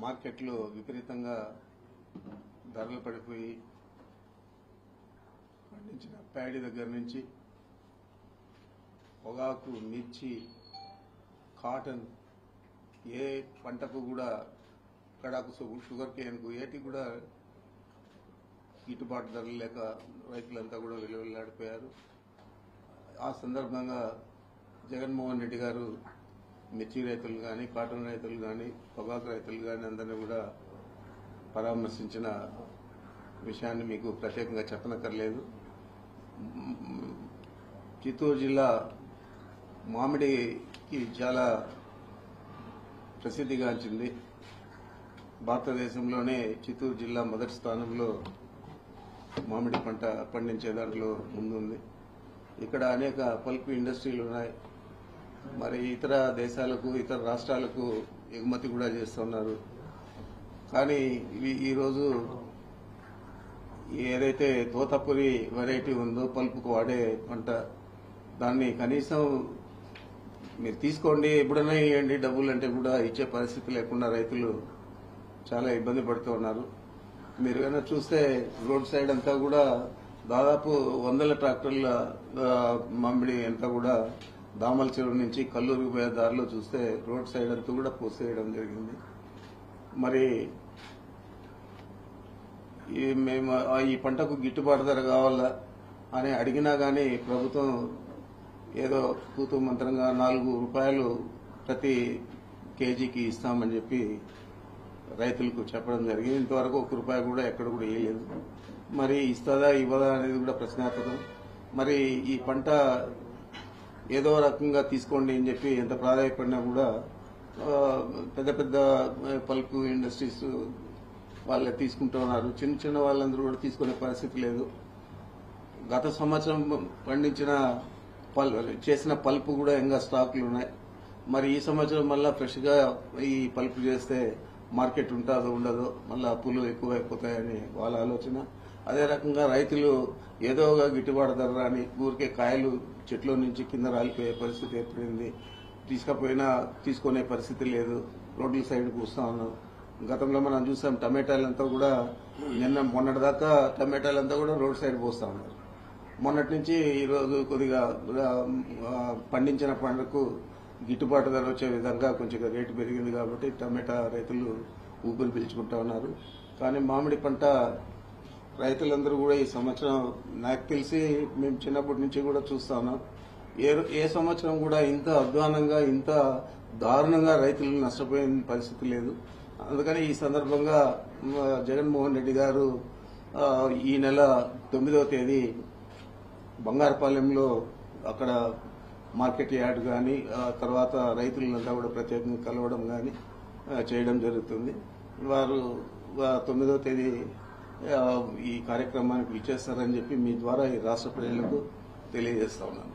మార్కెట్లో విపరీతంగా ధరలు పడిపోయి పండించిన ప్యాడీ దగ్గర నుంచి పొగాకు, మిర్చి, కాటన్, ఏ పంటకు కూడా కడాకు, షుగర్ కేన్కు ఏటి కూడా గిట్టుబాటు ధరలు లేక రైతులంతా కూడా విలువలాడిపోయారు. ఆ సందర్భంగా జగన్మోహన్ రెడ్డి గారు మిర్చి రైతులు కానీ, కాటన్ రైతులు కానీ, పొగాకు రైతులు కానీ అందరినీ కూడా పరామర్శించిన విషయాన్ని మీకు ప్రత్యేకంగా చెప్పనక్కర్లేదు. చిత్తూరు జిల్లా మామిడికి చాలా ప్రసిద్ధిగాంచింది. భారతదేశంలోనే చిత్తూరు జిల్లా మొదటి స్థానంలో మామిడి పంట పండించే దాంట్లో ముందుంది. ఇక్కడ అనేక పల్ప్ ఇండస్ట్రీలు ఉన్నాయి. మరి ఇతర దేశాలకు, ఇతర రాష్ట్రాలకు ఎగుమతి కూడా చేస్తున్నారు. కానీ ఈరోజు ఏదైతే తోతపురి వెరైటీ ఉందో పల్పుకు వాడే పంట, దాన్ని కనీసం మీరు తీసుకోండి, ఎప్పుడైనా ఇవ్వండి డబ్బులు అంటే కూడా ఇచ్చే పరిస్థితి లేకుండా రైతులు చాలా ఇబ్బంది పడుతూ ఉన్నారు. మీరు కనుక చూస్తే రోడ్ సైడ్ అంతా కూడా దాదాపు 100 ట్రాక్టర్ల మామిడి అంతా కూడా దామల చెరువు నుంచి కల్లూరుకు పోయే దారిలో చూస్తే రోడ్ సైడ్ అంతా కూడా పోసేయడం జరిగింది. మరి మేము ఈ పంటకు గిట్టుబాటు ధర కావాలా అని అడిగినా కానీ ప్రభుత్వం ఏదో తూతూ మంత్రంగా 4 రూపాయలు ప్రతి కేజీకి ఇస్తామని చెప్పి రైతులకు చెప్పడం జరిగింది. ఇంతవరకు 1 రూపాయి కూడా ఎక్కడ కూడా వేయలేదు. మరి ఇస్తుందా ఇవ్వదా అనేది కూడా ప్రశ్నార్థకం. మరి ఈ పంట ఏదో రకంగా తీసుకోండి అని చెప్పి ఎంత ప్రాధాన్యపడినా కూడా పెద్ద పెద్ద పల్ప్ ఇండస్ట్రీస్ వాళ్ళే తీసుకుంటూ ఉన్నారు. చిన్న చిన్న వాళ్ళందరూ కూడా తీసుకునే పరిస్థితి లేదు. గత సంవత్సరం పండించిన చేసిన పల్ప్ కూడా ఇంకా స్టాక్లు ఉన్నాయి. మరి ఈ సంవత్సరం మళ్ళా ఫ్రెష్ గా ఈ పల్ప్ చేస్తే మార్కెట్ ఉంటుందో ఉండదో, మళ్ళా అప్పులు ఎక్కువైపోతాయని వాళ్ళ ఆలోచన. అదే రకంగా రైతులు ఏదో ఒక గిట్టుబాటు ధర రాని ఊరికే కాయలు చెట్లో నుంచి కింద రాలిపోయే పరిస్థితి ఏర్పడింది. తీసుకుపోయినా తీసుకునే పరిస్థితి లేదు. రోడ్ల సైడ్ కూస్తా ఉన్నాం. గతంలో మనం చూసాం టమాటాలంతా కూడా మొన్నటిదాకా టమాటాలంతా కూడా రోడ్ సైడ్ పోస్తా ఉన్నారు. మొన్నటి నుంచి ఈరోజు కొద్దిగా పండించిన పంటకు గిట్టుబాటు ధర వచ్చే విధంగా కొంచెం రేటు పెరిగింది కాబట్టి టమాటా రైతులు ఊపిరి పీల్చుకుంటా ఉన్నారు. కానీ మామిడి పంట రైతులందరూ కూడా ఈ సంవత్సరం నాకు తెలిసి మేము చిన్నప్పటి నుంచి కూడా చూస్తా ఉన్నాం. ఏ సంవత్సరం కూడా ఇంత అధ్వానంగా, ఇంత దారుణంగా రైతులు నష్టపోయిన పరిస్థితి లేదు. అందుకని ఈ సందర్భంగా జగన్మోహన్ రెడ్డి గారు ఈ నెల 9వ తేదీ బంగారపాలెంలో అక్కడ మార్కెట్ యార్డ్ కానీ, తర్వాత రైతులంతా కూడా ప్రత్యేకంగా కలవడం కానీ చేయడం జరుగుతుంది. వారు 9వ తేదీ ఈ కార్యక్రమానికి విచ్చేస్తారని చెప్పి మీ ద్వారా ఈ రాష్ట్ర ప్రజలకు తెలియజేస్తా ఉన్నాను.